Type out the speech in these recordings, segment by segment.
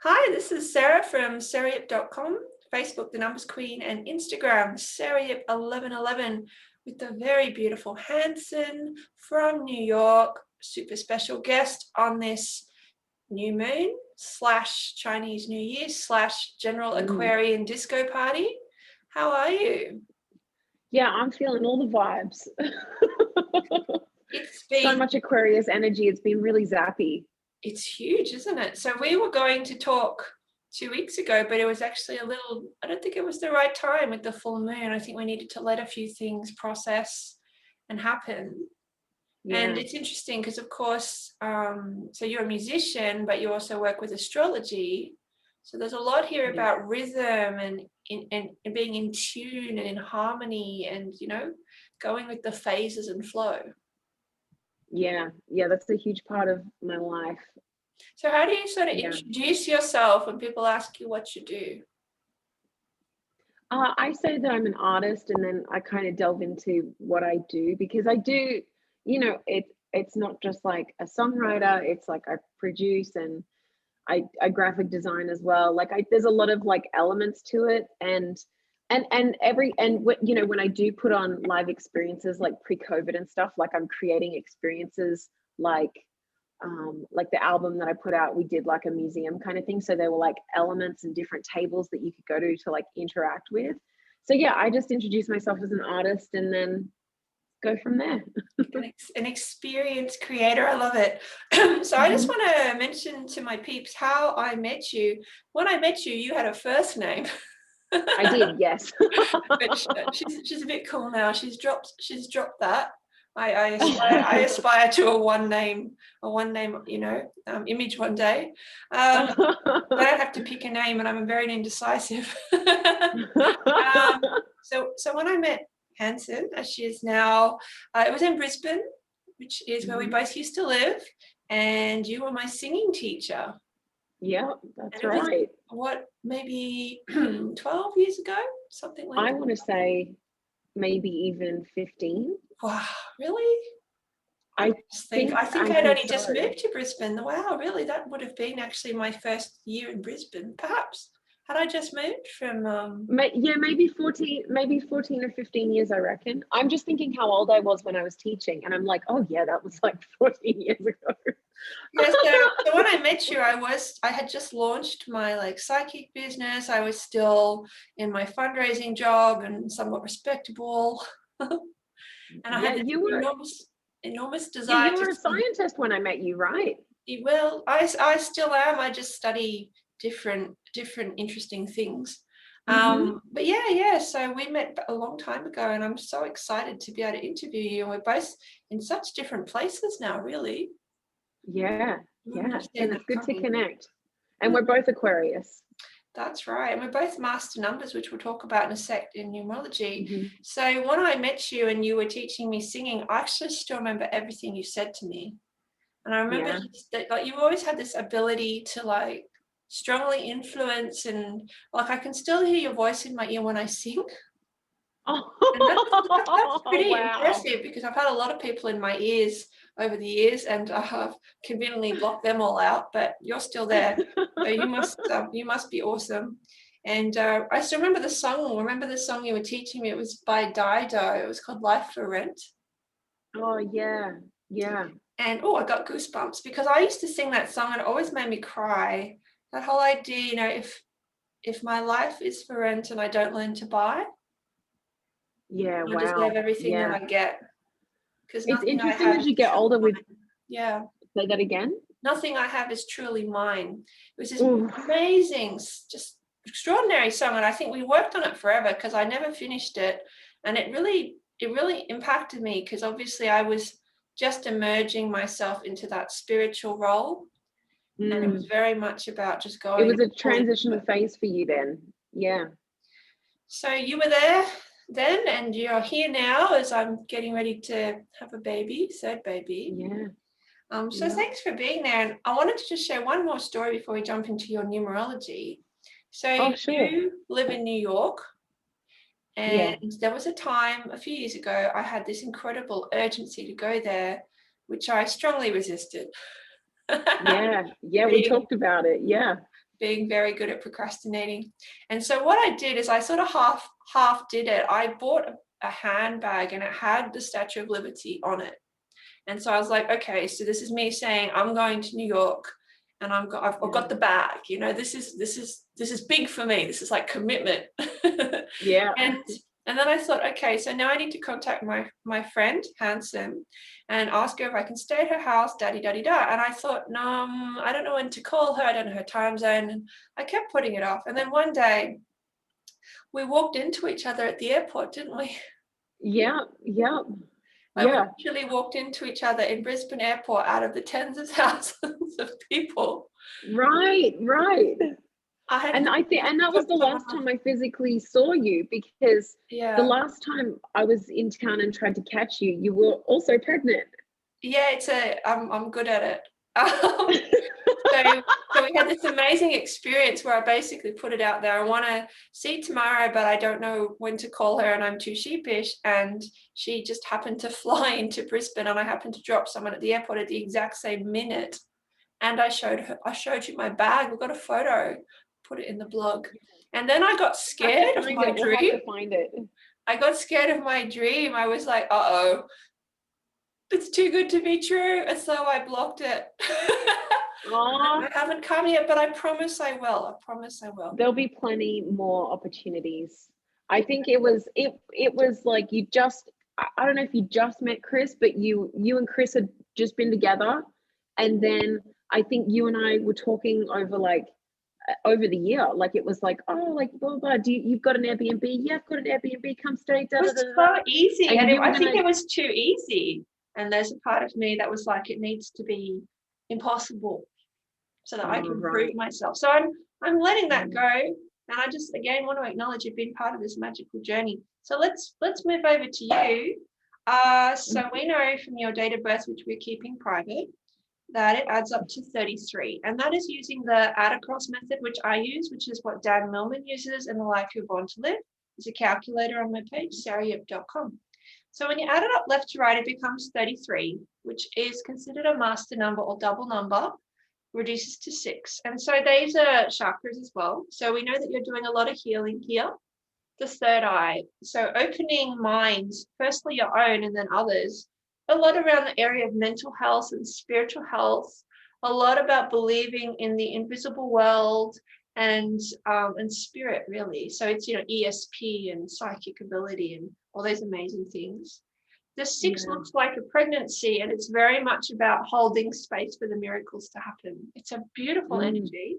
Hi, this is Sarah from sarayip.com, Facebook, The Numbers Queen, and Instagram, sarayip1111, with the very beautiful Hanssøn from New York, super special guest on this new moon / Chinese New Year / general Aquarian disco party. How are you? Yeah, I'm feeling all the vibes. It's been so much Aquarius energy. It's been really zappy. It's huge, isn't it? So we were going to talk 2 weeks ago, but it was actually I don't think it was the right time with the full moon. I think we needed to let a few things process and happen. Yeah. And it's interesting because, of course, so you're a musician, but you also work with astrology. So there's a lot here about rhythm and being in tune and in harmony and, going with the phases and flow. Yeah, that's a huge part of my life. So how do you sort of introduce yourself when people ask you what you do? I say that I'm an artist, and then I kind of delve into what I do, because I do, it's not just like a songwriter. It's like I produce and I graphic design as well. Like there's a lot of like elements to it, and when I do put on live experiences like pre-COVID and stuff, like I'm creating experiences like the album that I put out, we did like a museum kind of thing. So there were like elements and different tables that you could go to like interact with. So yeah, I just introduce myself as an artist and then go from there. An experienced creator. I love it. So I just want to mention to my peeps how I met you. When I met you, you had a first name. I did, yes. she's a bit cool now. She's dropped that. I aspire to a one name, image one day. I don't have to pick a name, and I'm very indecisive. So when I met Hanssøn, as she is now, it was in Brisbane, which is where we both used to live, and you were my singing teacher. Yeah, that's right. Maybe 12 years ago, something like that? I want to say maybe even 15. Wow, really? I think I'd only just moved to Brisbane. Wow, really? That would have been actually my first year in Brisbane, perhaps. Had I just moved from maybe 14 or 15 years, I reckon. I'm just thinking how old I was when I was teaching, and I'm like, oh yeah, that was like 14 years ago. Yeah, so when I met you, I had just launched my like psychic business. I was still in my fundraising job and somewhat respectable. And I had enormous desire. You were a scientist when I met you, right? Well, I still am. I just study different interesting things. But yeah, so we met a long time ago, and I'm so excited to be able to interview you. We're both in such different places now, really. Yeah, and it's good to connect. And we're both Aquarius. That's right. And we're both master numbers, which we'll talk about in a sec in numerology. So when I met you and you were teaching me singing, I actually still remember everything you said to me. And I remember that like you always had this ability to like strongly influence, and like I can still hear your voice in my ear when I sing. And that's pretty impressive, because I've had a lot of people in my ears over the years, and I have conveniently blocked them all out, but you're still there. So you must be awesome. And I still remember the song. Remember the song you were teaching me? It was by Dido. It was called Life for Rent. Oh yeah. And I got goosebumps, because I used to sing that song and it always made me cry. That whole idea, if my life is for rent and I don't learn to buy, I deserve everything that I get. Because it's interesting as you get older with. Yeah. Say that again. Nothing I have is truly mine. It was this amazing, just extraordinary song, and I think we worked on it forever, because I never finished it, and it really impacted me, because obviously I was just emerging myself into that spiritual role, and it was very much about just going. It was a transitional phase for you then. Yeah. So you were there then, and you're here now as I'm getting ready to have a baby, third baby. Yeah. So thanks for being there. And I wanted to just share one more story before we jump into your numerology. So you live in New York, and there was a time a few years ago I had this incredible urgency to go there, which I strongly resisted. We talked about it. being very good at procrastinating. And so what I did is I sort of half did it. I bought a handbag and it had the Statue of Liberty on it. And so I was like, okay, so this is me saying I'm going to New York and I've got the bag, you know, this is big for me. This is like commitment. Yeah. And then I thought, okay, so now I need to contact my friend Hanssøn and ask her if I can stay at her house, da-di-da-di-da. And I thought, no, I don't know when to call her. I don't know her time zone. And I kept putting it off. And then one day we walked into each other at the airport, didn't we? Yeah. We actually walked into each other in Brisbane airport out of the tens of thousands of people. Right. And that was the last time I physically saw you, because the last time I was in town and tried to catch you, you were also pregnant. Yeah, I'm good at it. So we had this amazing experience where I basically put it out there. I want to see tomorrow, but I don't know when to call her and I'm too sheepish. And she just happened to fly into Brisbane and I happened to drop someone at the airport at the exact same minute. And I showed you my bag. We've got a photo, put it in the blog. And then I got scared of my dream. We'll have to find it. I got scared of my dream. I was like, uh-oh, it's too good to be true. And so I blocked it. I haven't come yet, but I promise I will. There'll be plenty more opportunities. I think it was like you just, I don't know if you just met Chris, but you and Chris had just been together. And then I think you and I were talking over the year. Like it was like, oh, like blah blah. You've got an Airbnb? Yeah, I've got an Airbnb. Come stay. It was so easy, and I think it was too easy. And there's a part of me that was like, it needs to be impossible, so that I can prove myself. So I'm letting that go, and I just again want to acknowledge you've been part of this magical journey. So let's move over to you. So we know from your date of birth, which we're keeping private, that it adds up to 33, and that is using the add across method, which I use, which is what Dan Millman uses in The Life You're Born to Live. There's a calculator on my page, sarayip.com. So when you add it up left to right, it becomes 33, which is considered a master number or double number, reduces to 6. And so these are chakras as well. So we know that you're doing a lot of healing here. The third eye, so opening minds, firstly your own and then others, a lot around the area of mental health and spiritual health, a lot about believing in the invisible world and spirit, really. So it's, you know, ESP and psychic ability and all those amazing things. The 6 looks like a pregnancy, and it's very much about holding space for the miracles to happen. It's a beautiful energy.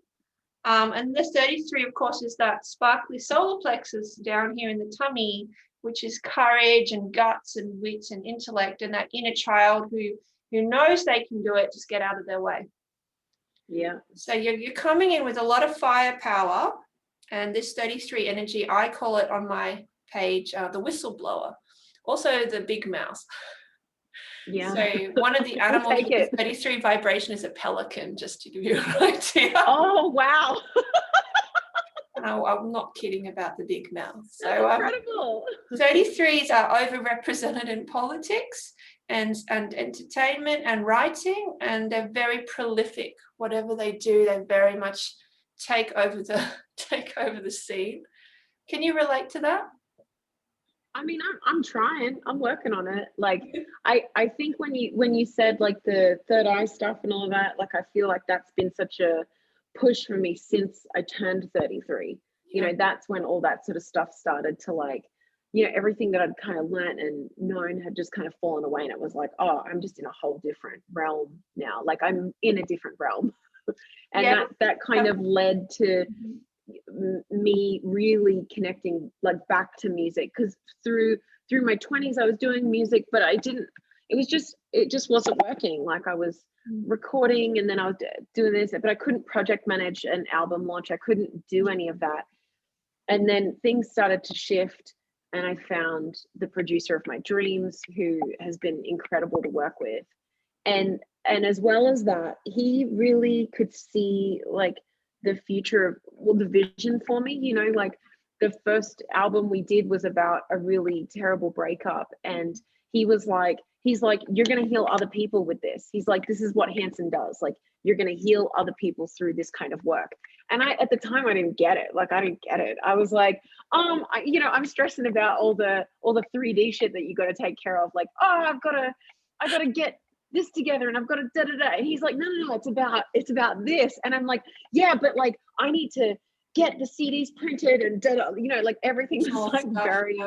And the 33, of course, is that sparkly solar plexus down here in the tummy, which is courage and guts and wits and intellect, and that inner child who knows they can do it, just get out of their way. Yeah. So you're coming in with a lot of firepower, and this 33 energy, I call it on my page the whistleblower, also the big mouth. Yeah. So one of the animals with the 33 vibration is a pelican, just to give you an idea. Oh, wow. No, I'm not kidding about the big mouth. So incredible. 33s are overrepresented in politics and entertainment and writing, and they're very prolific. Whatever they do, they very much take over the scene. Can you relate to that? I mean, I'm trying. I'm working on it. Like, I think when you said like the third eye stuff and all of that, like I feel like that's been such a push for me since I turned 33. You know, that's when all that sort of stuff started to, like, you know, everything that I'd kind of learned and known had just kind of fallen away, and it was like, oh, I'm just in a whole different realm now. Like I'm in a different realm. And that kind of led to me really connecting like back to music, because through my 20s I was doing music, but it just wasn't working. Like I was recording and then I was doing this, but I couldn't project manage an album launch. I couldn't do any of that. And then things started to shift, and I found the producer of my dreams, who has been incredible to work with. And as well as that, he really could see like the future of, well, the vision for me. You know, like the first album we did was about a really terrible breakup, and he was he's like, you're going to heal other people with this. He's like, this is what Hanssøn does. Like, you're going to heal other people through this kind of work. And at the time, I didn't get it. Like, I didn't get it. I was like, I'm stressing about all the 3D shit that you got to take care of. Like, I got to get this together, and I've got to da da da. And he's like, no, it's about this. And I'm like, yeah, but like, I need to get the CDs printed and da da. Like everything's like very.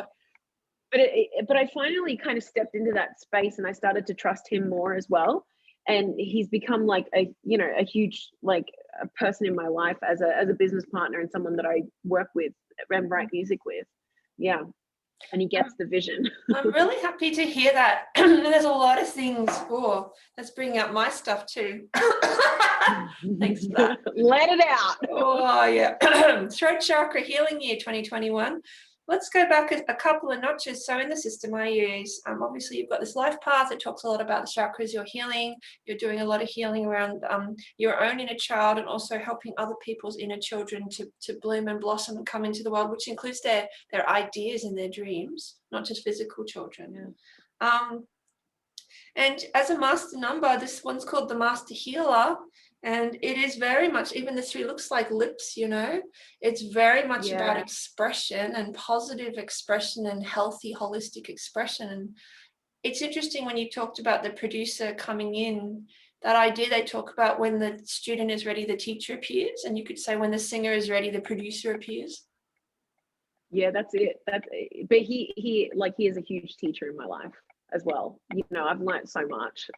But I finally kind of stepped into that space, and I started to trust him more as well. And he's become like a huge, like, a person in my life as a business partner and someone that I work with and write music with. Yeah. And he gets the vision. I'm really happy to hear that. There's a lot of things. Oh, that's bringing up my stuff too. Thanks for that. Let it out. Oh, yeah. Throat chakra healing year 2021. Let's go back a couple of notches. So in the system I use, obviously you've got this life path. It talks a lot about the chakras you're healing. You're doing a lot of healing around your own inner child, and also helping other people's inner children to bloom and blossom and come into the world, which includes their ideas and their dreams, not just physical children. Yeah. And as a master number, this one's called the Master Healer. And it is very much, even the 3 looks like lips, it's very much about expression and positive expression and healthy, holistic expression. And it's interesting when you talked about the producer coming in, that idea they talk about, when the student is ready, the teacher appears. And you could say when the singer is ready, the producer appears. Yeah, that's it. But he is a huge teacher in my life as well. I've learned so much.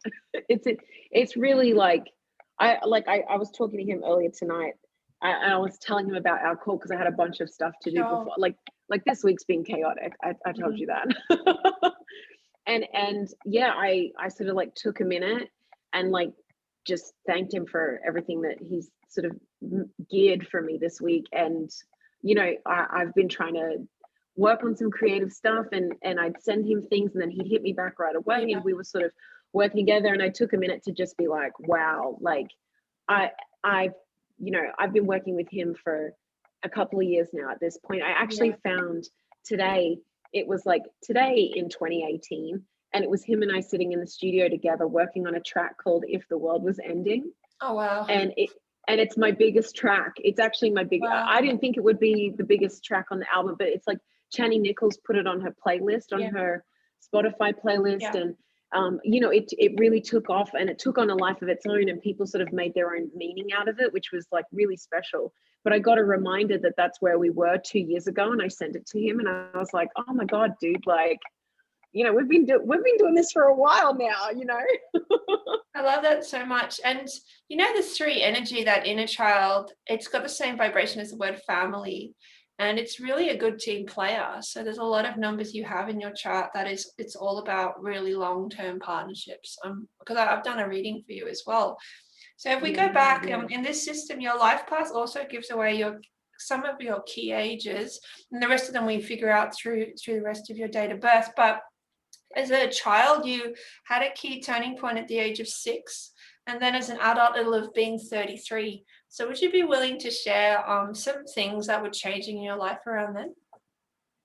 It's really like, I was talking to him earlier tonight, and I was telling him about our call because I had a bunch of stuff to do before. Like this week's been chaotic. I told you that. and yeah, I sort of like took a minute and like just thanked him for everything that he's sort of geared for me this week. And I've been trying to work on some creative stuff, and I'd send him things, and then he'd hit me back right away, and we were sort of working together. And I took a minute to just be like, wow, like I've been working with him for a couple of years now at this point. I actually found today, it was like today in 2018, and it was him and I sitting in the studio together working on a track called If the World Was Ending. Oh, wow. And it's my biggest track. It's actually my big, wow. I didn't think it would be the biggest track on the album, but it's like Channy Nichols put it on her playlist, on her Spotify playlist. And it really took off, and it took on a life of its own, and people sort of made their own meaning out of it, which was like really special. But I got a reminder that that's where we were 2 years ago, and I sent it to him, and I was like, oh my God, dude, like, we've been doing this for a while now, I love that so much. And the 3 energy, that inner child, it's got the same vibration as the word family. And it's really a good team player. So there's a lot of numbers you have in your chart it's all about really long-term partnerships. Because I've done a reading for you as well. So if we go back in this system, your life path also gives away some of your key ages, and the rest of them we figure out through the rest of your date of birth. But as a child, you had a key turning point at the age of 6. And then as an adult, it'll have been 33. So would you be willing to share some things that were changing in your life around then?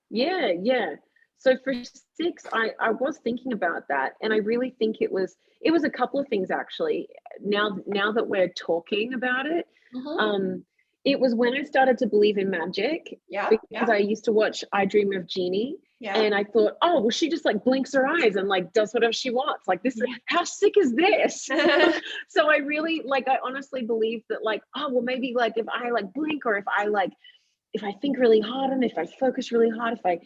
Yeah. So for 6, I was thinking about that. And I really think it was a couple of things, actually. Now that we're talking about it, it was when I started to believe in magic. Because I used to watch I Dream of Jeannie. And I thought, oh, well, she just like blinks her eyes and like does whatever she wants. Like this, how sick is this? So I really I honestly believed that like, oh, well, maybe like if I like blink, or if I think really hard, and if I focus really hard, if I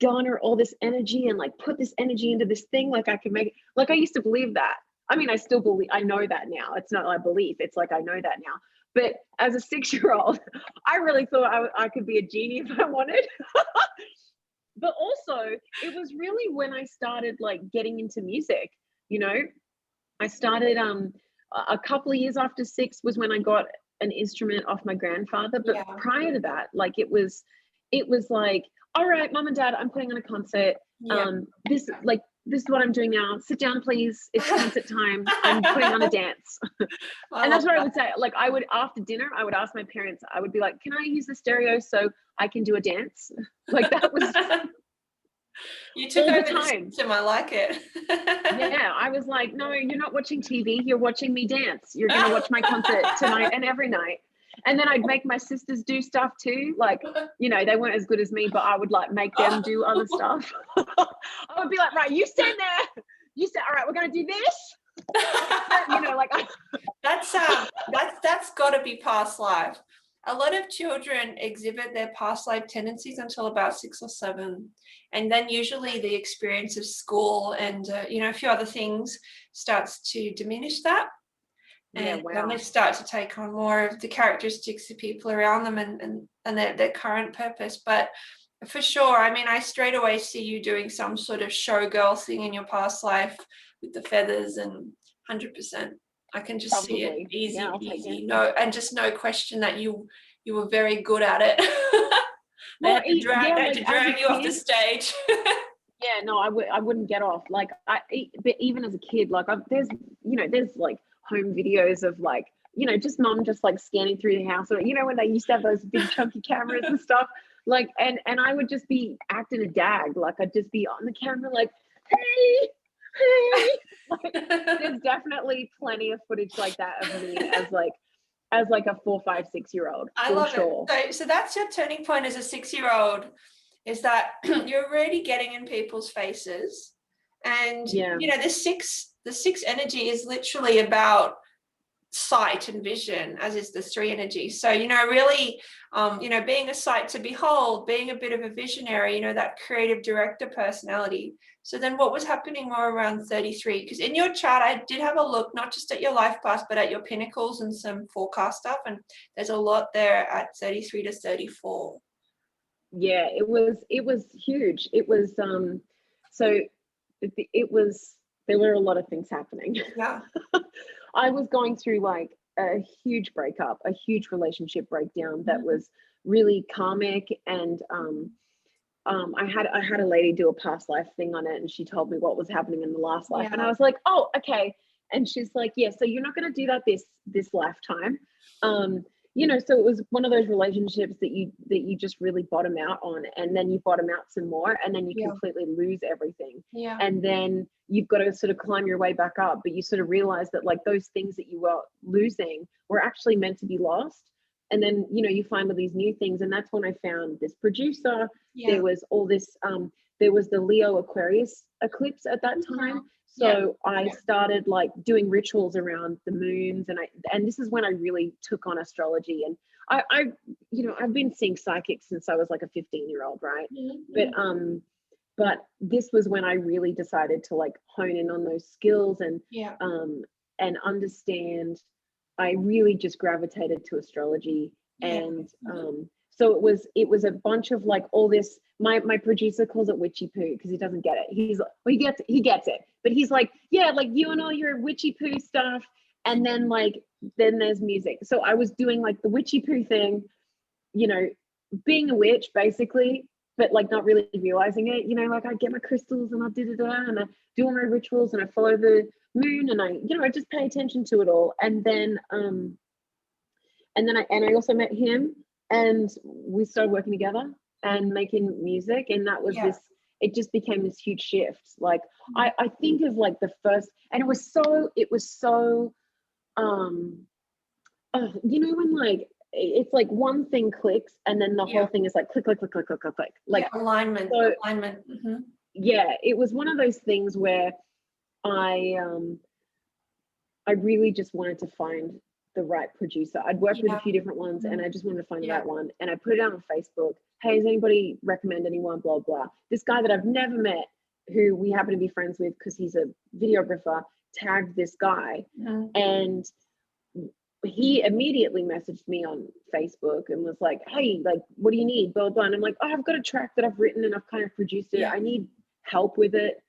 garner all this energy and like put this energy into this thing, like I can make it. Like I used to believe that. I mean, I still believe, I know that now. It's not like belief. It's like, I know that now. But as a 6-year-old, I really thought I could be a genie if I wanted. But also, it was really when I started like getting into music, I started a couple of years after 6 was when I got an instrument off my grandfather. But prior to that, like it was like, all right, mom and dad, I'm putting on a concert. This is what I'm doing now. Sit down, please. It's concert time. I'm putting on a dance. And that's what I would say. Like I would, after dinner, I would ask my parents, I would be like, can I use the stereo so I can do a dance? Like that was, You took all the over the time. system. I like it. Yeah, I was like, no, you're not watching TV. You're watching me dance. You're going to watch my concert tonight and every night. And then I'd make my sisters do stuff too. Like, you know, they weren't as good as me, but I would like make them do other stuff. I would be like, right, you stand there. You said, all right, we're going to do this. You know, like that's got to be past life. A lot of children exhibit their past life tendencies until about 6 or 7, and then usually the experience of school and you know, a few other things starts to diminish that. And then they start to take on more of the characteristics of people around them and their current purpose. But for sure, I mean, I straight away see you doing some sort of showgirl thing in your past life with the feathers, and 100%. I can just see it easy. No, and just no question that you were very good at it. They had to drag you off the stage. Yeah, no, I wouldn't get off. Like but even as a kid, like there's like home videos of like, you know, just mum just like scanning through the house, or you know, when they used to have those big chunky cameras and stuff, like, and I would just be acting a dag, like I'd just be on the camera like, hey, like, there's definitely plenty of footage like that of me as like a 4, 5, 6-year-old. I love it. So that's your turning point as a 6-year-old, is that you're already getting in people's faces, and you know, the six energy is literally about sight and vision, as is the 3 energy. So, you know, really, you know, being a sight to behold, being a bit of a visionary, you know, that creative director personality. So then what was happening more around 33? Because in your chart, I did have a look, not just at your life path, but at your pinnacles and some forecast stuff. And there's a lot there at 33 to 34. Yeah, it was huge. It was, so it was, there were a lot of things happening. Yeah. I was going through like a huge breakup, a huge relationship breakdown that was really karmic, and I had a lady do a past life thing on it, and she told me what was happening in the last life, and I was like, oh, okay. And she's like, yeah, so you're not going to do that this lifetime. You know, so it was one of those relationships that you just really bottom out on, and then you bottom out some more, and then you completely lose everything. Yeah. And then you've got to sort of climb your way back up, but you sort of realize that like those things that you were losing were actually meant to be lost. And then, you know, you find all these new things. And that's when I found this producer. There was all this, there was the Leo Aquarius eclipse at that time. So I started like doing rituals around the moons, and this is when I really took on astrology. And I you know, I've been seeing psychics since I was like a 15-year-old, right? But this was when I really decided to like hone in on those skills and understand. I really just gravitated to astrology, and so it was a bunch of like all this. My producer calls it witchy poo because he doesn't get it. He gets it, but he's like, yeah, like you and all your witchy poo stuff, and then there's music. So I was doing like the witchy poo thing, you know, being a witch basically, but like not really realizing it. You know, like I get my crystals and I and I do all my rituals and I follow the moon, and I just pay attention to it all. And then I also met him, and we started working together and making music, and that was it just became this huge shift. Like I think of like the first, and it was so you know, when like it's like one thing clicks and then the whole thing is like click click click click click click click, like alignment. Yeah, it was one of those things where I really just wanted to find the right producer. I'd worked with a few different ones, and I just wanted to find the right one. And I put it out on Facebook. Hey, does anybody recommend anyone? Blah, blah. This guy that I've never met, who we happen to be friends with because he's a videographer, tagged this guy. And he immediately messaged me on Facebook and was like, hey, like, what do you need? Blah, blah. And I'm like, oh, I've got a track that I've written and I've kind of produced it. I need help with it.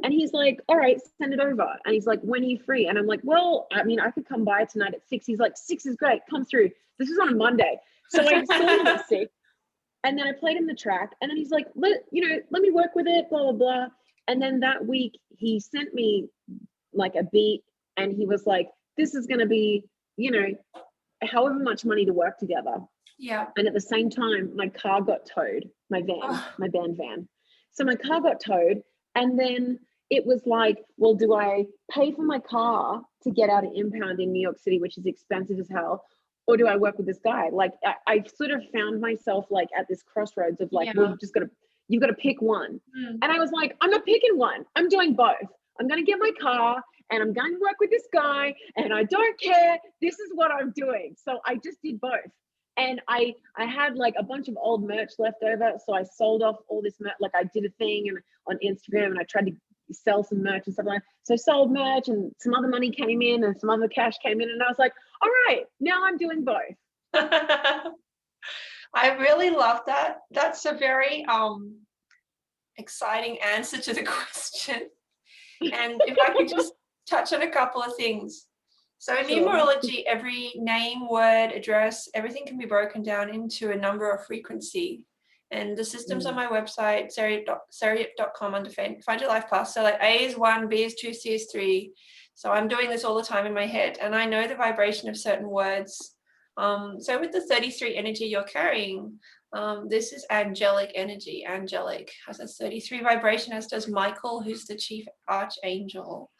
And he's like, all right, send it over. And he's like, when are you free? And I'm like, well, I mean, I could come by tonight at 6. He's like, 6 is great, come through. This was on a Monday. So I saw him at 6. And then I played him the track. And then he's like, let me work with it, blah, blah, blah. And then that week he sent me like a beat, and he was like, this is going to be, you know, however much money to work together. Yeah. And at the same time, my car got towed, my van, my band van. So my car got towed, and then it was like, well, do I pay for my car to get out of impound in New York City, which is expensive as hell, or do I work with this guy? Like I sort of found myself like at this crossroads of like, well, you've got to pick one. And I was like, I'm not picking one. I'm doing both. I'm going to get my car and I'm going to work with this guy, and I don't care. This is what I'm doing. So I just did both. And I had like a bunch of old merch left over. So I sold off all this merch. Like I did a thing on Instagram, and I tried to sell some merch and stuff like that. So I sold merch, and some other money came in and some other cash came in. And I was like, all right, now I'm doing both. I really love that. That's a very exciting answer to the question. And if I could just touch on a couple of things. So in numerology, every name, word, address, everything can be broken down into a number or frequency. And the system's on my website, sarayip.com, under Find Your Life Path. So like A is 1, B is 2, C is 3. So I'm doing this all the time in my head, and I know the vibration of certain words. So with the 33 energy you're carrying, this is angelic energy. Angelic has a 33 vibration, as does Michael, who's the chief archangel.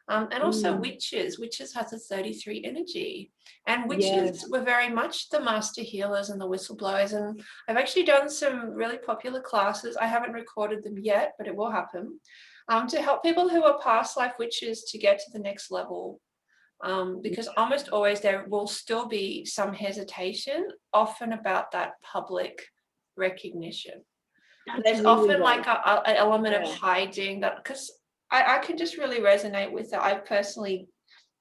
And also witches. Witches has a 33 energy. And witches were very much the master healers and the whistleblowers. And I've actually done some really popular classes. I haven't recorded them yet, but it will happen, to help people who are past life witches to get to the next level. Because almost always there will still be some hesitation, often about that public recognition. There's really often like an element of hiding, that because I can just really resonate with it. I personally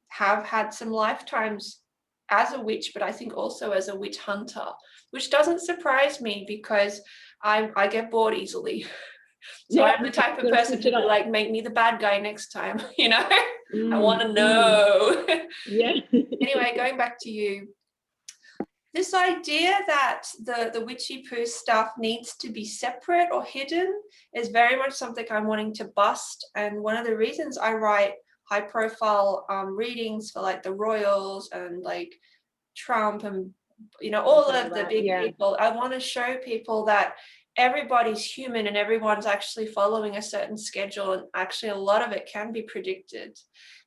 have had some lifetimes as a witch, but I think also as a witch hunter, which doesn't surprise me because I get bored easily. So I'm the type of person to like, make me the bad guy next time, you know. I want to know. Anyway, going back to you. This idea that the witchy poo stuff needs to be separate or hidden is very much something I'm wanting to bust. And one of the reasons I write high profile readings for like the royals and like Trump and, you know, all of the big people, I want to show people that everybody's human and everyone's actually following a certain schedule, and actually a lot of it can be predicted.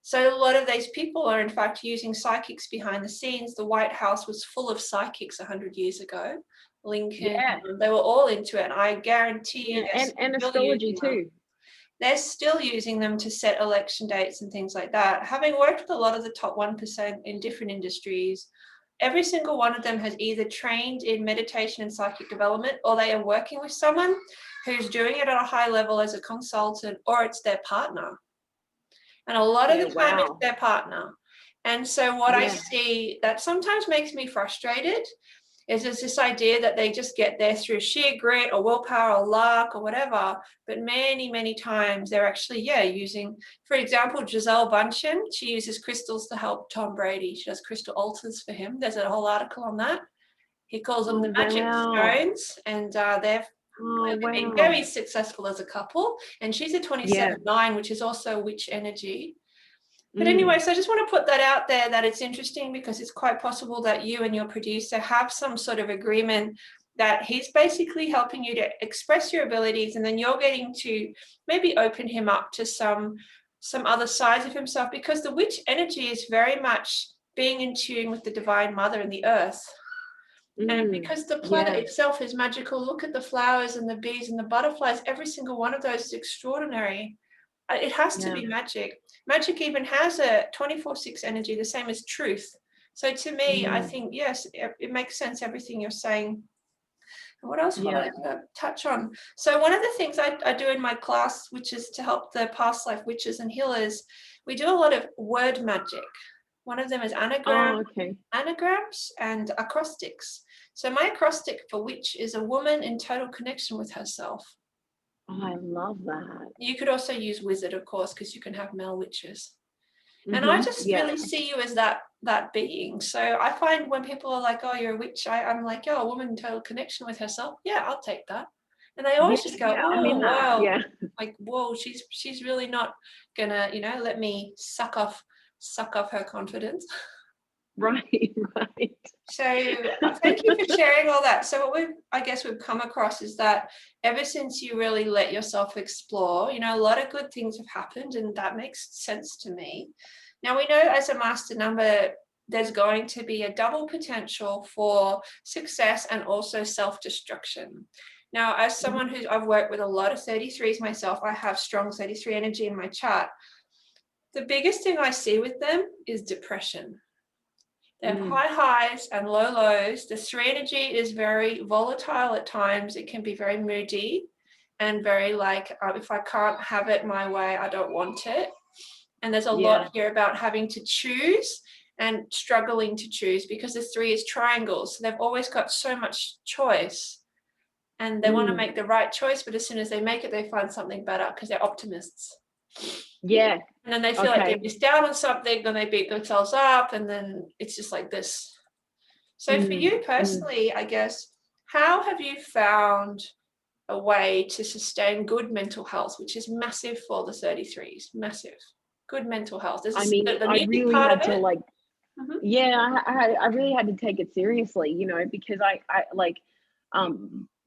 So a lot of these people are in fact using psychics behind the scenes. The White House was full of psychics 100 years ago. Lincoln, they were all into it, and I guarantee you, and astrology too. They're still using them to set election dates and things like that. Having worked with a lot of the top 1% in different industries, every single one of them has either trained in meditation and psychic development, or they are working with someone who's doing it at a high level as a consultant, or it's their partner. And a lot of the time it's their partner. And so what I see that sometimes makes me frustrated is there's this idea that they just get there through sheer grit or willpower or luck or whatever. But many, many times they're actually, using, for example, Giselle Bundchen, she uses crystals to help Tom Brady. She does crystal altars for him. There's a whole article on that. He calls them the magic stones, and they've been very successful as a couple. And she's a 27-9, which is also witch energy. But anyway, so I just want to put that out there, that it's interesting because it's quite possible that you and your producer have some sort of agreement that he's basically helping you to express your abilities, and then you're getting to maybe open him up to some other sides of himself, because the witch energy is very much being in tune with the Divine Mother and the earth. And because the planet itself is magical, look at the flowers and the bees and the butterflies, every single one of those is extraordinary. It has to be magic. Magic even has a 24/6 energy, the same as truth. So to me, I think, yes, it makes sense, everything you're saying. And what else would I touch on? So one of the things I do in my class, which is to help the past life witches and healers, we do a lot of word magic. One of them is anagrams and acrostics. So my acrostic for witch is a woman in total connection with herself. Oh, I love that. You could also use wizard, of course, because you can have male witches. And I just really see you as that being. So I find when people are like, oh, you're a witch, I'm like, a woman in total connection with herself. Yeah, I'll take that. And they always just go, oh, wow. Yeah. Like, whoa, she's really not gonna, let me suck off her confidence. Right. So thank you for sharing all that. So what we've come across is that ever since you really let yourself explore, you know, a lot of good things have happened, and that makes sense to me. Now we know as a master number, there's going to be a double potential for success and also self-destruction. Now, as someone I've worked with a lot of 33s myself, I have strong 33 energy in my chart. The biggest thing I see with them is depression. They have high highs and low lows. The 3 energy is very volatile at times. It can be very moody and very like, if I can't have it my way, I don't want it. And there's a lot here about having to choose and struggling to choose, because the 3 is triangles. So they've always got so much choice and they want to make the right choice. But as soon as they make it, they find something better because they're optimists. Yeah. And then they feel like they missed out on something, then they beat themselves up, and then it's just like this. So for you personally, I guess, how have you found a way to sustain good mental health, which is massive for the 33s, massive. Good mental health. I mean, I really had to like, I really had to take it seriously, you know, because I like,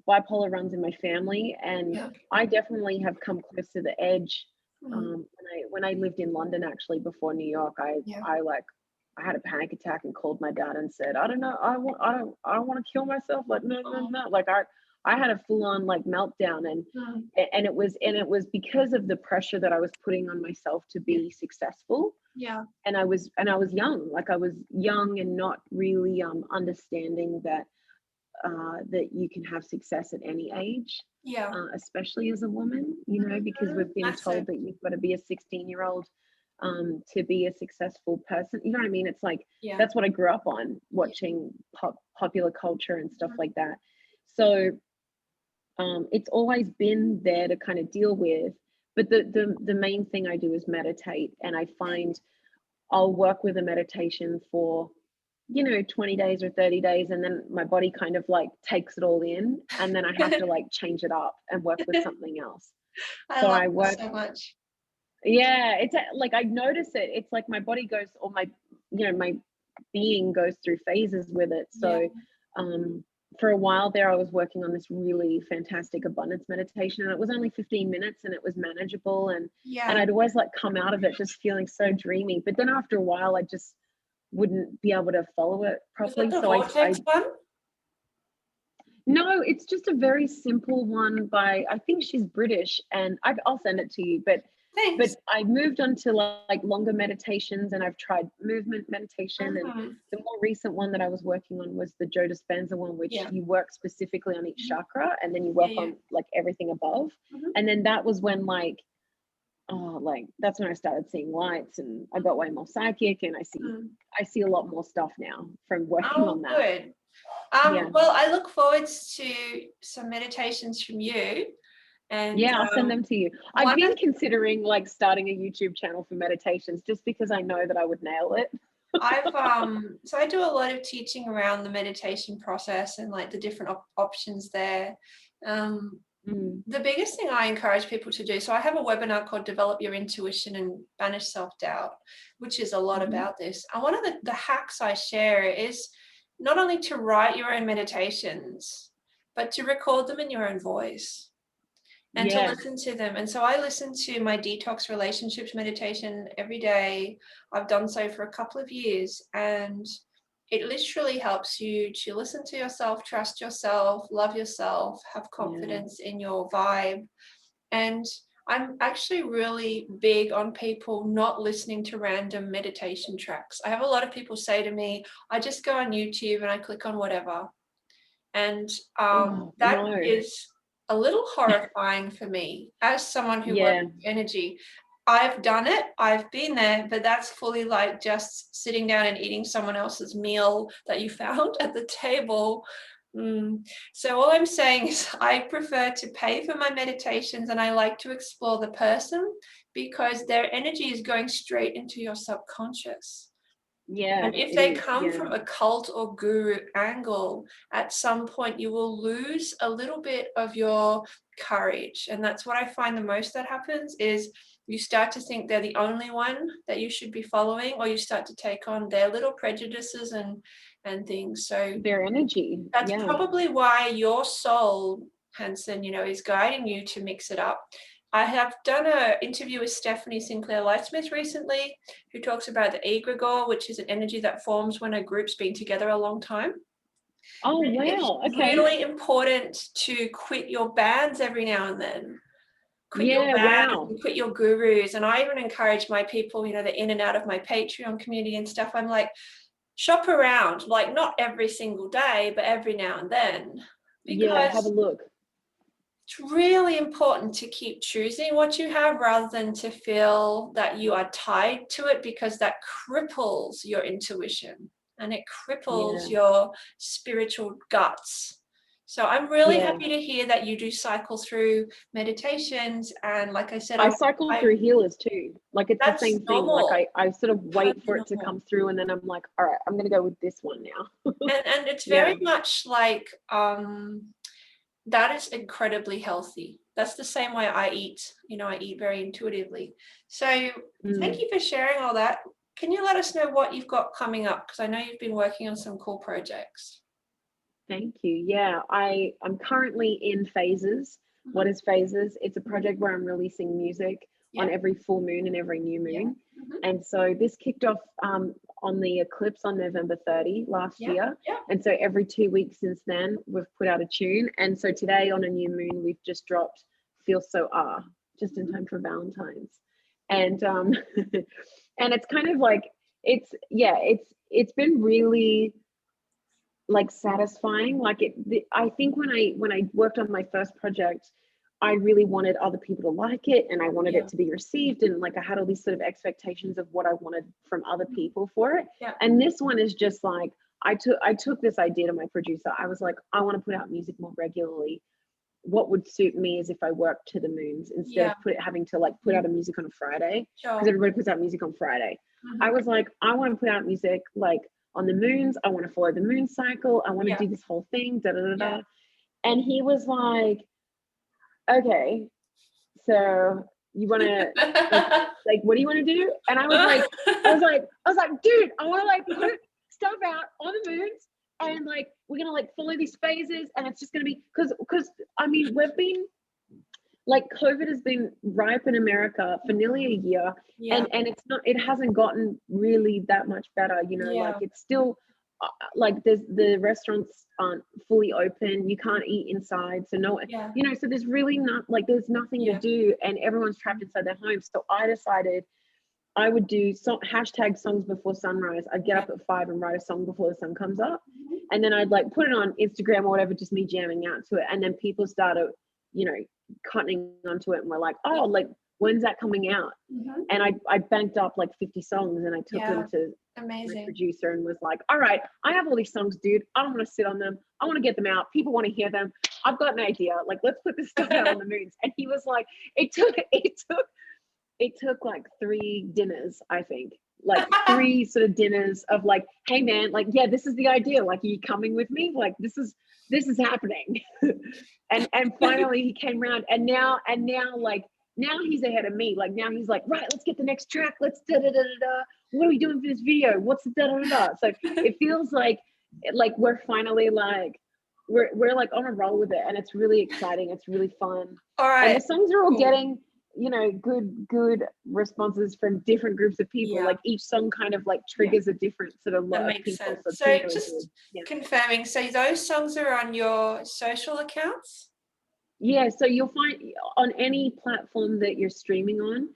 bipolar runs in my family, and I definitely have come close to the edge. When I lived in London, actually, before New York, I had a panic attack and called my dad and said, I don't want to kill myself. Like, no. Like I had a full on like meltdown, and it was because of the pressure that I was putting on myself to be successful. Yeah. And I was young, like I was young and not really understanding that that you can have success at any age. Yeah. Especially as a woman, you know, because we've been told that you've got to be a 16-year-old to be a successful person. You know what I mean? It's like, that's what I grew up on, watching popular culture and stuff like that. So it's always been there to kind of deal with. But the main thing I do is meditate, and I find I'll work with a meditation for 20 days or 30 days, and then my body kind of like takes it all in, and then I have to like change it up and work with something else. I work so much. Yeah, it's like I notice it. It's like my body goes, or my being goes through phases with it. So for a while there, I was working on this really fantastic abundance meditation, and it was only 15 minutes and it was manageable, and I'd always like come out of it just feeling so dreamy. But then after a while, I just wouldn't be able to follow it properly. So one? No, it's just a very simple one by, I think she's British, and I'll send it to you. But I moved on to like longer meditations, and I've tried movement meditation, and the more recent one that I was working on was the Joe Dispenza one, which you work specifically on each chakra, and then you work on like everything above. And then that was when like that's when I started seeing lights, and I got way more psychic, and I see a lot more stuff now from working on that. Good. Well, I look forward to some meditations from you. And I'll send them to you. I've been considering like starting a YouTube channel for meditations, just because I know that I would nail it. So I do a lot of teaching around the meditation process and like the different options there. The biggest thing I encourage people to do, so I have a webinar called Develop Your Intuition and Banish Self-Doubt, which is a lot about this. And one of the hacks I share is not only to write your own meditations, but to record them in your own voice and to listen to them. And so I listen to my detox relationships meditation every day. I've done so for a couple of years, and it literally helps you to listen to yourself, trust yourself, love yourself, have confidence in your vibe. And I'm actually really big on people not listening to random meditation tracks. I have a lot of people say to me, I just go on YouTube and I click on whatever. And that is a little horrifying for me as someone who works with energy. I've done it, I've been there, but that's fully like just sitting down and eating someone else's meal that you found at the table. So all I'm saying is I prefer to pay for my meditations, and I like to explore the person, because their energy is going straight into your subconscious. Yeah, And if it they is. come Yeah. from a cult or guru angle, at some point you will lose a little bit of your courage. And that's what I find the most that happens is you start to think they're the only one that you should be following, or you start to take on their little prejudices and things. So Their energy. that's Yeah. probably why your soul, Hanssøn, is guiding you to mix it up. I have done an interview with Stephanie Sinclair Lightsmith recently, who talks about the egregore, which is an energy that forms when a group's been together a long time. Oh, And wow. it's Okay. really important to quit your bands every now and then. Quit your bands, wow. and quit your gurus. And I even encourage my people, they're in and out of my Patreon community and stuff. I'm like, shop around, like not every single day, but every now and then. Yeah, have a Because look. it's really important to keep choosing what you have rather than to feel that you are tied to it, because that cripples your intuition and it cripples your spiritual guts. So I'm really happy to hear that you do cycle through meditations. And like I said, I cycle through healers too. Like it's the same thing. normal. Like I sort of wait Totally for it to come through, and then I'm like, all right, I'm going to go with this one now. and it's very much like, that is incredibly healthy. That's the same way I eat. I eat very intuitively. So thank you for sharing all that. Can you let us know what you've got coming up? Because I know you've been working on some cool projects. Thank you. Yeah, I'm currently in phases. What is phases? It's a project where I'm releasing music on every full moon and every new moon. And so this kicked off on the eclipse on November 30 last year. And so every 2 weeks since then, we've put out a tune. And so today on a new moon, we've just dropped Feel So Ah, just in time for Valentine's. And and it's kind of like, it's been really like satisfying. Like I think when I worked on my first project, I really wanted other people to like it, and I wanted it to be received, and like I had all these sort of expectations of what I wanted from other people for it. And this one is just like, I took this idea to my producer. I was like, I want to put out music more regularly. What would suit me is if I worked to the moons instead of having to like put out a music on a Friday, because everybody puts out music on Friday. I was like, I want to put out music like on the moons. I want to follow the moon cycle. I want to do this whole thing. And he was like, okay, so you want to like what do you want to do? And I was like, dude, I want to like put stuff out on the moons, and like we're gonna like follow these phases, and it's just gonna be because I mean, we've been like, COVID has been ripe in America for nearly a year, and it hasn't gotten really that much better, like it's still like the restaurants aren't fully open, you can't eat inside, so so there's really there's nothing to do, and everyone's trapped inside their homes. So I decided I would do hashtag songs before sunrise. I'd get up at 5 and write a song before the sun comes up, and then I'd like put it on Instagram or whatever, just me jamming out to it, and then people started cutting onto it and we're like, oh, like when's that coming out? And I banked up like 50 songs, and I took them to my producer and was like, all right, I have all these songs, dude, I don't want to sit on them, I want to get them out, people want to hear them, I've got an idea, like let's put this stuff out on the moons. And he was like, it took like 3 dinners, I think, like 3 sort of dinners of like, hey man, like this is the idea, like are you coming with me, like this is happening. and finally he came around, and now he's ahead of me. Like now he's like, right, let's get the next track, let's what are we doing for this video, what's the so it feels like we're finally like we're like on a roll with it, and it's really exciting, it's really fun. All right, and the songs are all getting good responses from different groups of people. Like each song kind of like triggers a different sort of lot of people. Sense. So just confirming, so those songs are on your social accounts? Yeah, so you'll find on any platform that you're streaming on,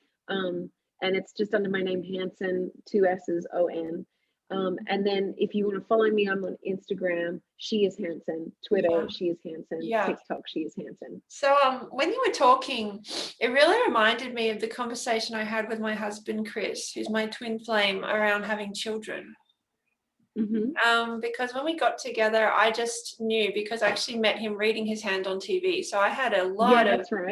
and it's just under my name, Hanssøn, 2 S's, O-N. And then if you want to follow me, I'm on Instagram, she is Hanssøn, Twitter, she is Hanssøn, TikTok, she is Hanssøn. So when you were talking, it really reminded me of the conversation I had with my husband, Chris, who's my twin flame, around having children. Because when we got together, I just knew, because I actually met him reading his hand on TV. So I had a lot of extra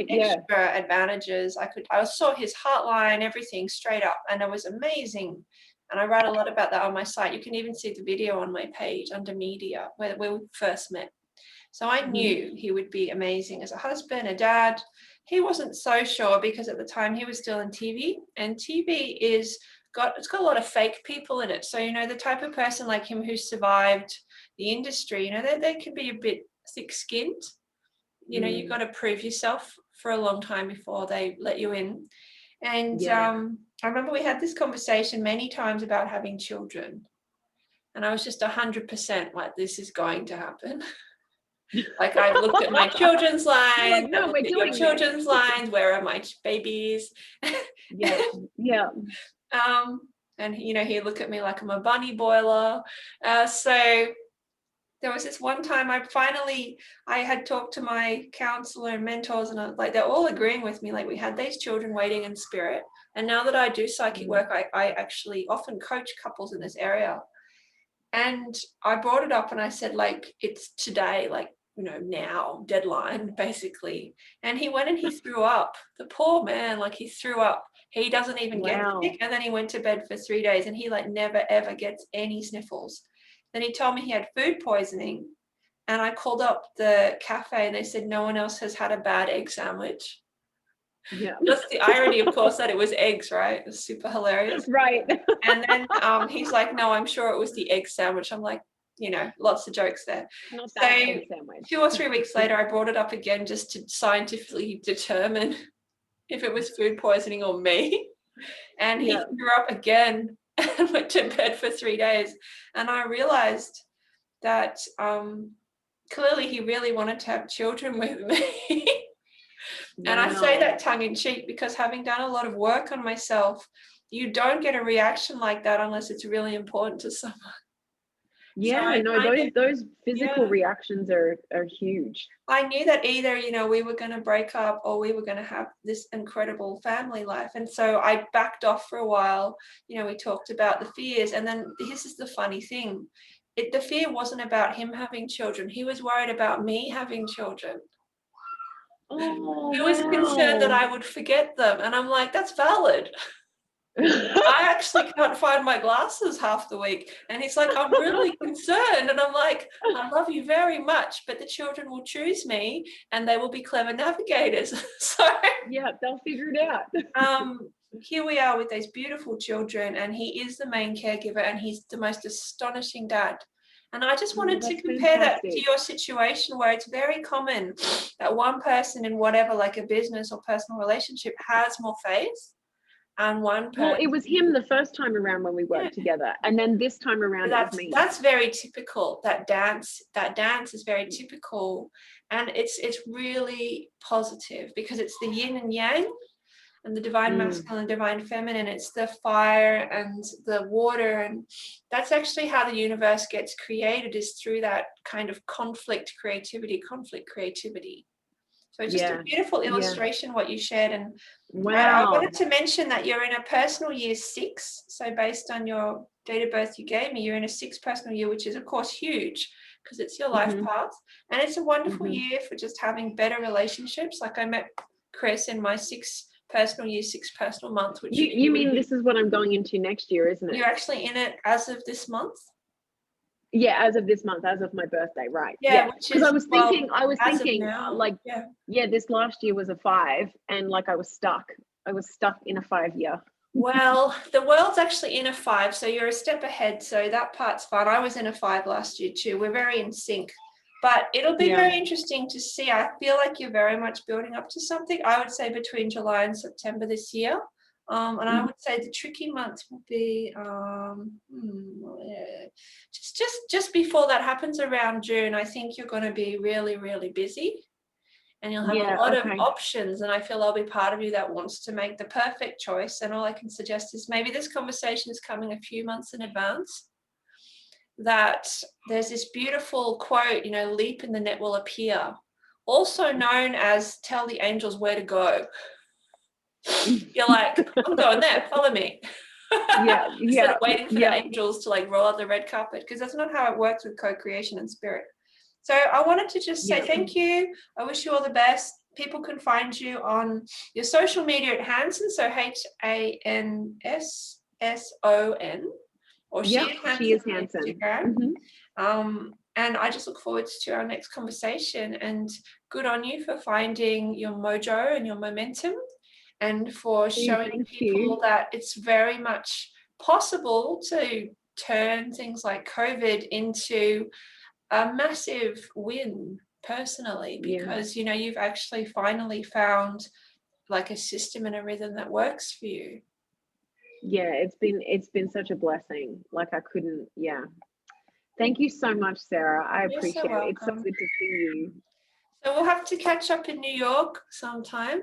advantages. I saw his heartline, everything straight up, and it was amazing. And I write a lot about that on my site. You can even see the video on my page under media where we first met. So I knew he would be amazing as a husband, a dad. He wasn't so sure because at the time he was still in TV, and TV it's got a lot of fake people in it. So, you know, the type of person like him who survived the industry, you know, they can be a bit thick-skinned. You know, you've got to prove yourself for a long time before they let you in. And I remember we had this conversation many times about having children. And I was just 100% like, this is going to happen. Like, I looked at my children's lines, like, no, I looked at your children's lines, where are my babies? Yeah. And, you know, he'd look at me like I'm a bunny boiler. So there was this one time I had talked to my counselor and mentors, and like they're all agreeing with me, like we had these children waiting in spirit. And now that I do psychic work, I actually often coach couples in this area. And I brought it up and I said, like, it's today, like, you know, now, deadline, basically. And he went and he threw up. The poor man, like, he threw up. He doesn't even get sick. And then he went to bed for 3 days and he like never, ever gets any sniffles. Then he told me he had food poisoning. And I called up the cafe and they said no one else has had a bad egg sandwich. Yeah. That's the irony, of course, that it was eggs, right? It was super hilarious. Right. And then he's like, no, I'm sure it was the egg sandwich. I'm like, you know, lots of jokes there. Not that egg sandwich. 2 or 3 weeks later, I brought it up again just to scientifically determine if it was food poisoning or me. And he threw up again and went to bed for 3 days. And I realized that clearly he really wanted to have children with me. And I say that tongue in cheek because having done a lot of work on myself, you don't get a reaction like that unless it's really important to someone. Yeah, so no, those physical reactions are huge. I knew that either, you know, we were going to break up or we were going to have this incredible family life. And so I backed off for a while. You know, we talked about the fears. And then this is the funny thing. The fear wasn't about him having children. He was worried about me having children. He was concerned that I would forget them. And I'm like, that's valid. I actually can't find my glasses half the week. And he's like, I'm really concerned. And I'm like, I love you very much, but the children will choose me and they will be clever navigators. So yeah, they'll figure it out. Here we are with these beautiful children, and he is the main caregiver and he's the most astonishing dad. And I just wanted to compare that to your situation, where it's very common that one person in whatever, like a business or personal relationship, has more faith. And one person. Well, it was him the first time around when we worked together, and then this time around it was me. That's very typical. That dance is very typical, and it's really positive because it's the yin and yang, and the divine masculine and divine feminine. It's the fire and the water, and that's actually how the universe gets created, is through that kind of conflict creativity. So it's just a beautiful illustration what you shared. And I wanted to mention that you're in a personal year 6. So based on your date of birth you gave me, you're in a 6 personal year, which is of course huge because it's your life path. And it's a wonderful year for just having better relationships. Like I met Chris in my 6 personal year, 6 personal month. Which you mean this is what I'm going into next year, isn't it? You're actually in it as of this month. Yeah, as of this month, as of my birthday, right? Yeah, because I was thinking, like, this last year was a 5, and like I was stuck in a 5 year. Well, the world's actually in a 5, so you're a step ahead. So that part's fun. I was in a 5 last year too. We're very in sync, but it'll be very interesting to see. I feel like you're very much building up to something. I would say between July and September this year. And I would say the tricky months will be just before that happens, around June. I think you're going to be really, really busy, and you'll have a lot of options. And I feel there'll be part of you that wants to make the perfect choice. And all I can suggest is maybe this conversation is coming a few months in advance. That there's this beautiful quote, you know, leap and the net will appear, also known as tell the angels where to go. You're like, I'm going there, follow me. Instead of waiting for the angels to like roll out the red carpet, because that's not how it works with co-creation and spirit. So I wanted to just say thank you. I wish you all the best. People can find you on your social media at Hanssøn, so Hanssøn, Hanson, or Yep, she is on Hanssøn. Instagram. And I just look forward to our next conversation, and good on you for finding your mojo and your momentum, and for showing people that it's very much possible to turn things like COVID into a massive win personally, because you know, you've actually finally found like a system and a rhythm that works for you. Yeah, it's been such a blessing. Like I couldn't, Thank you so much, Sarah. I appreciate it. It's so good to see you. So we'll have to catch up in New York sometime.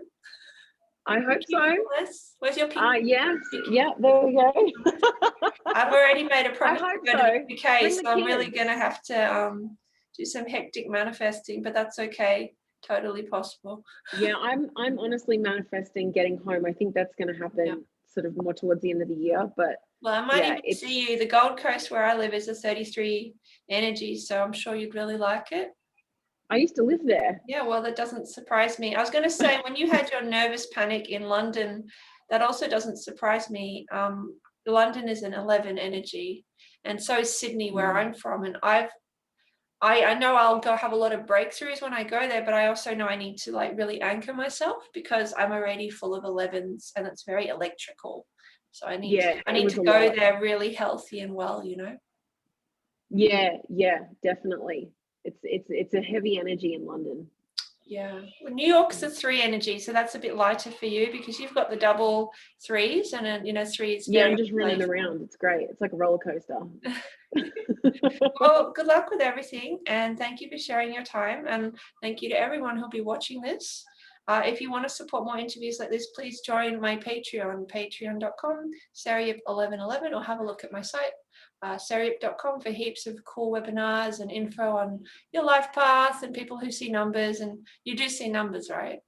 I hope so. Where's your pink? Yeah, there we go. I've already made a promise I hope to go to the UK, so I'm really kids. going to have to do some hectic manifesting, but that's okay. Totally possible. Yeah, I'm honestly manifesting getting home. I think that's going to happen sort of more towards the end of the year, but well, I might even see you. The Gold Coast where I live is a 33 energy, so I'm sure you'd really like it. I used to live there. Yeah, well, that doesn't surprise me. I was going to say, when you had your nervous panic in London, that also doesn't surprise me. London is an 11 energy, and so is Sydney, where I'm from. And I know I'll go have a lot of breakthroughs when I go there, but I also know I need to like really anchor myself, because I'm already full of 11s and it's very electrical. So I need to go there really healthy and well, you know? Yeah, definitely. It's a heavy energy in London. Yeah. Well, New York's a 3 energy, so that's a bit lighter for you, because you've got the double 3s, and you know, 3 is I'm just running around. It's great. It's like a roller coaster. Well, good luck with everything, and thank you for sharing your time, and thank you to everyone who'll be watching this. If you want to support more interviews like this, please join my Patreon, patreon.com/sarayip1111, or have a look at my site, sarayip.com, for heaps of cool webinars and info on your life path and people who see numbers. And you do see numbers, right?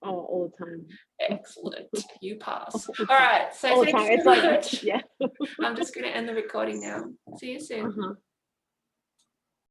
Oh, all the time. Excellent. You pass. All right. So all the time. It's like, I'm just going to end the recording now. See you soon.